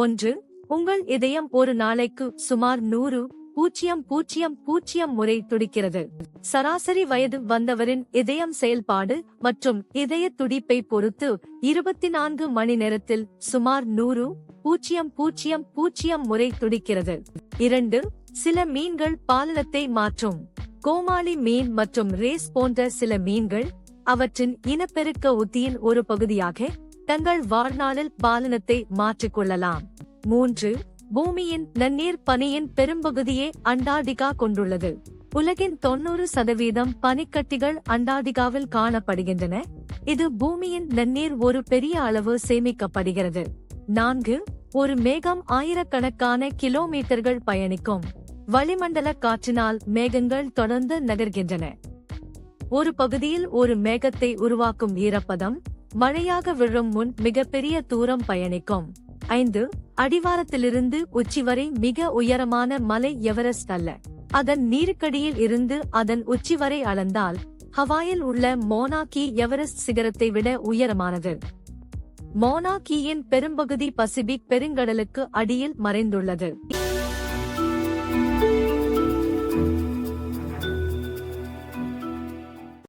1. உங்கள் இதயம் ஒரு நாளைக்கு சுமார் 100,000 முறை துடிக்கிறது. சராசரி வயது வந்தவரின் இதயம் செயல்பாடு மற்றும் இதய துடிப்பை பொறுத்து 24 மணி நேரத்தில் சுமார் 100,000 முறை துடிக்கிறது. 2. சில மீன்கள் பாலினத்தை மாற்றும். கோமாளி மீன் மற்றும் ரேஸ் போன்ற சில மீன்கள் அவற்றின் இனப்பெருக்க உத்தியின் ஒரு பகுதியாக தங்கள் வாழ்நாளில் பாலினத்தை மாற்றிக்கொள்ளலாம். 3. பூமியின் நன்னீர் பனியின் பெரும்பகுதியே அண்டார்டிகா கொண்டுள்ளது. உலகின் 90% பனிக்கட்டிகள் அண்டார்டிகாவில் காணப்படுகின்றன. இது பூமியின் நன்னீர் ஒரு பெரிய அளவு சேமிக்கப்படுகிறது. 4. ஒரு மேகம் ஆயிரக்கணக்கான கிலோமீட்டர்கள் பயணிக்கும். வளிமண்டல காற்றினால் மேகங்கள் தொடர்ந்து நகர்கின்றன. ஒரு பகுதியில் ஒரு மேகத்தை உருவாக்கும் ஈரப்பதம் மழையாக விழும் முன் மிகப்பெரிய தூரம் பயணிக்கும். 5. அடிவாரத்திலிருந்து உச்சி வரை மிக உயரமான மலை எவரெஸ்ட் அல்ல. அதன் நீருக்கடியில் இருந்து அதன் உச்சி வரை அளந்தால் ஹவாயில் உள்ள மோனா கீ எவரெஸ்ட் சிகரத்தை விட உயரமானது. மோனா கீயின் பெரும்பகுதி பசிபிக் பெருங்கடலுக்கு அடியில் மறைந்துள்ளது.